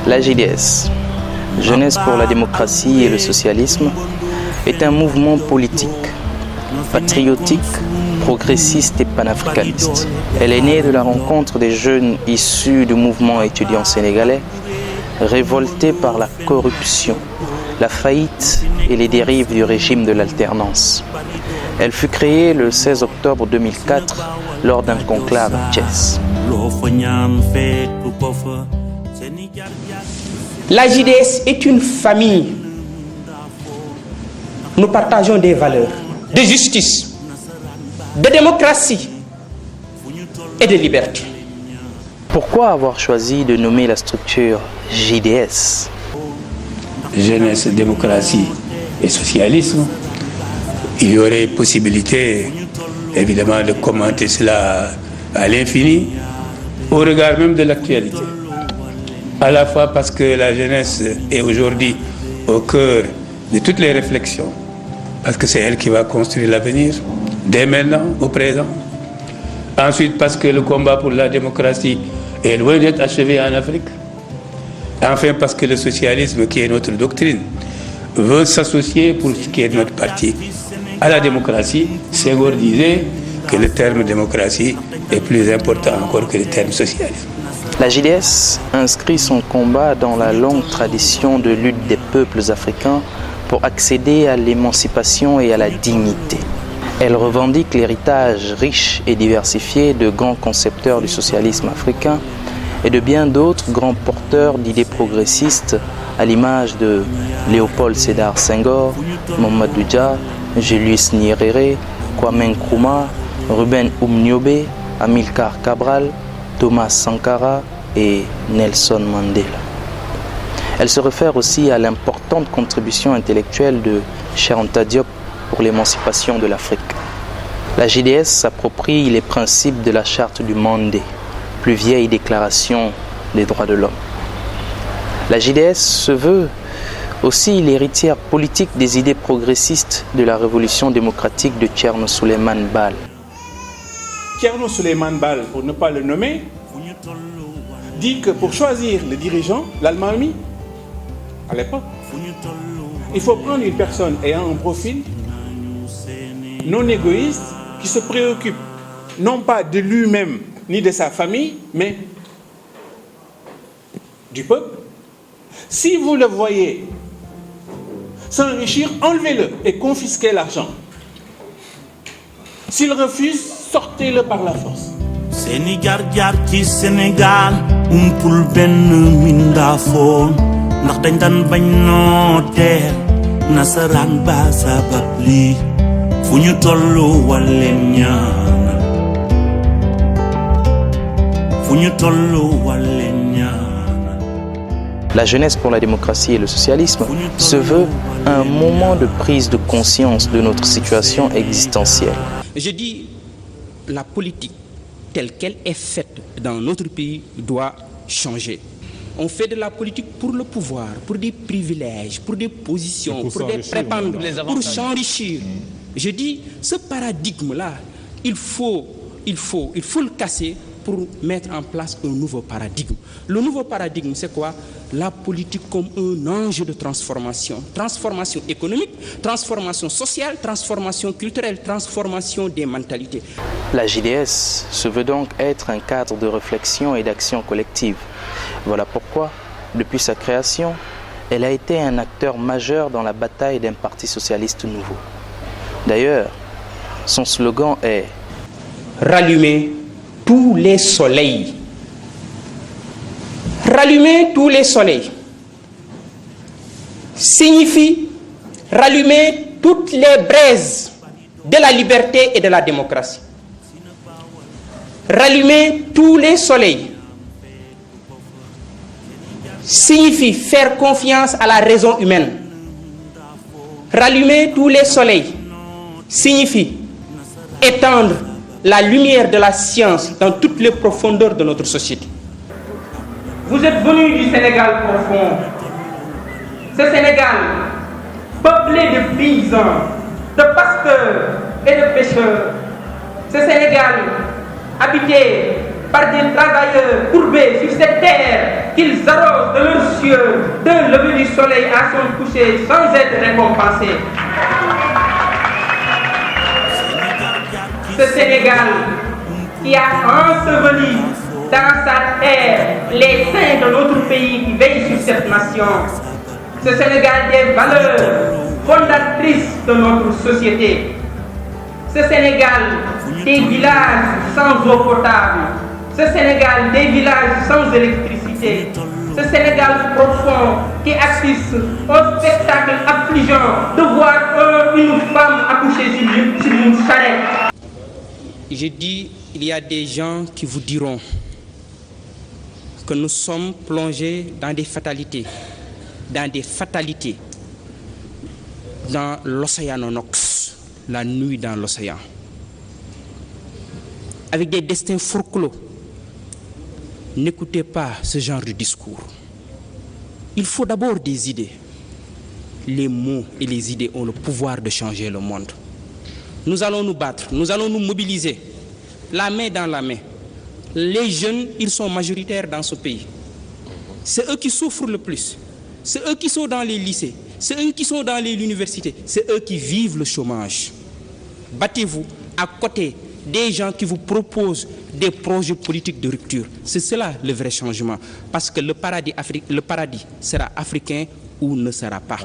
La JDS, Jeunesse pour la démocratie et le socialisme, est un mouvement politique, patriotique, progressiste et panafricaniste. Elle est née de la rencontre des jeunes issus du mouvement étudiant sénégalais, révoltés par la corruption, la faillite et les dérives du régime de l'alternance. Elle fut créée le 16 octobre 2004 lors d'un conclave à Thiès. La JDS est une famille. Nous partageons des valeurs de justice, de démocratie et de liberté. Pourquoi avoir choisi de nommer la structure JDS? Jeunesse, démocratie et socialisme. Il y aurait possibilité, évidemment, de commenter cela à l'infini, au regard même de l'actualité. À la fois parce que la jeunesse est aujourd'hui au cœur de toutes les réflexions, parce que c'est elle qui va construire l'avenir, dès maintenant, au présent. Ensuite, parce que le combat pour la démocratie est loin d'être achevé en Afrique. Enfin, parce que le socialisme, qui est notre doctrine, veut s'associer pour ce qui est de notre parti à la démocratie. Senghor disait que le terme démocratie est plus important encore que le terme socialisme. La JDS inscrit son combat dans la longue tradition de lutte des peuples africains pour accéder à l'émancipation et à la dignité. Elle revendique l'héritage riche et diversifié de grands concepteurs du socialisme africain et de bien d'autres grands porteurs d'idées progressistes à l'image de Léopold Sédar Senghor, Mamadou Dia, Julius Nyerere, Kwame Nkrumah, Ruben Umniobe, Amilcar Cabral, Thomas Sankara et Nelson Mandela. Elle se réfère aussi à l'importante contribution intellectuelle de Cheikh Anta Diop pour l'émancipation de l'Afrique. La JDS s'approprie les principes de la charte du Mandé, plus vieille déclaration des droits de l'homme. La JDS se veut aussi l'héritière politique des idées progressistes de la révolution démocratique de Thierno Souleymane Baal. Thierno Souleymane Baal, pour ne pas le nommer, dit que pour choisir le dirigeant, l'Almami, à l'époque, il faut prendre une personne ayant un profil non égoïste qui se préoccupe non pas de lui-même ni de sa famille, mais du peuple. Si vous le voyez s'enrichir, enlevez-le et confisquez l'argent. S'il refuse, sortez-le par la force. Sénégal ci Sénégal umpul benn mindaafoon ndax dañ daan bañ nooteel nasaraan ba sabab lii fu ñu tollu walleen ñaanal fu ñu tollu walleen ñaanal. La jeunesse pour la démocratie et le socialisme se veut un moment de prise de conscience de notre situation existentielle. Je dis la politique telle qu'elle est faite dans notre pays doit changer. On fait de la politique pour le pouvoir, pour des privilèges, pour des positions, pour des prébendes, pour s'enrichir. Je dis, ce paradigme-là, il faut le casser pour mettre en place un nouveau paradigme. Le nouveau paradigme, c'est quoi? La politique comme un enjeu de transformation. Transformation économique, transformation sociale, transformation culturelle, transformation des mentalités. La JDS se veut donc être un cadre de réflexion et d'action collective. Voilà pourquoi, depuis sa création, elle a été un acteur majeur dans la bataille d'un parti socialiste nouveau. D'ailleurs, son slogan est « Rallumer tous les soleils ». Rallumer tous les soleils signifie rallumer toutes les braises de la liberté et de la démocratie. Rallumer tous les soleils signifie faire confiance à la raison humaine. Rallumer tous les soleils signifie étendre la lumière de la science dans toutes les profondeurs de notre société. Vous êtes venus du Sénégal profond. Ce Sénégal, peuplé de paysans, de pasteurs et de pêcheurs. Ce Sénégal, habité par des travailleurs courbés sur cette terre qu'ils arrosent de leurs cieux d'un lever du soleil à son coucher sans être récompensés. Ce Sénégal qui a enseveli dans sa terre les saints de notre pays qui veillent sur cette nation. Ce Sénégal des valeurs fondatrices de notre société. Ce Sénégal des villages sans eau potable. Ce Sénégal des villages sans électricité. Ce Sénégal profond qui assiste au spectacle affligeant de voir une femme accoucher sur une charrette. Je dis, il y a des gens qui vous diront que nous sommes plongés dans des fatalités, dans l'océanonox, la nuit dans l'océan, avec des destins forclos. N'écoutez pas ce genre de discours. Il faut d'abord des idées. Les mots et les idées ont le pouvoir de changer le monde. Nous allons nous battre, nous allons nous mobiliser, la main dans la main. Les jeunes, ils sont majoritaires dans ce pays. C'est eux qui souffrent le plus. C'est eux qui sont dans les lycées. C'est eux qui sont dans les universités. C'est eux qui vivent le chômage. Battez-vous à côté des gens qui vous proposent des projets politiques de rupture. C'est cela le vrai changement. Parce que le paradis sera africain ou ne sera pas.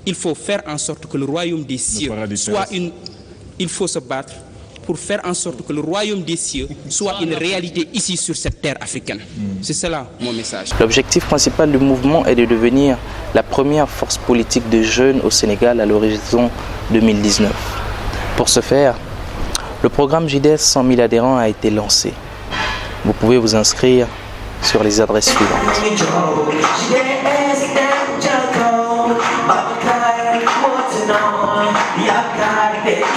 Il faut faire en sorte que le royaume des cieux soit une... Il faut se battre pour faire en sorte que le royaume des cieux soit une réalité ici sur cette terre africaine. C'est cela mon message. L'objectif principal du mouvement est de devenir la première force politique de jeunes au Sénégal à l'horizon 2019. Pour ce faire, le programme JDS 100 000 adhérents a été lancé. Vous pouvez vous inscrire sur les adresses suivantes.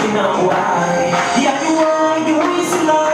You know why? Yeah, you want, you is love.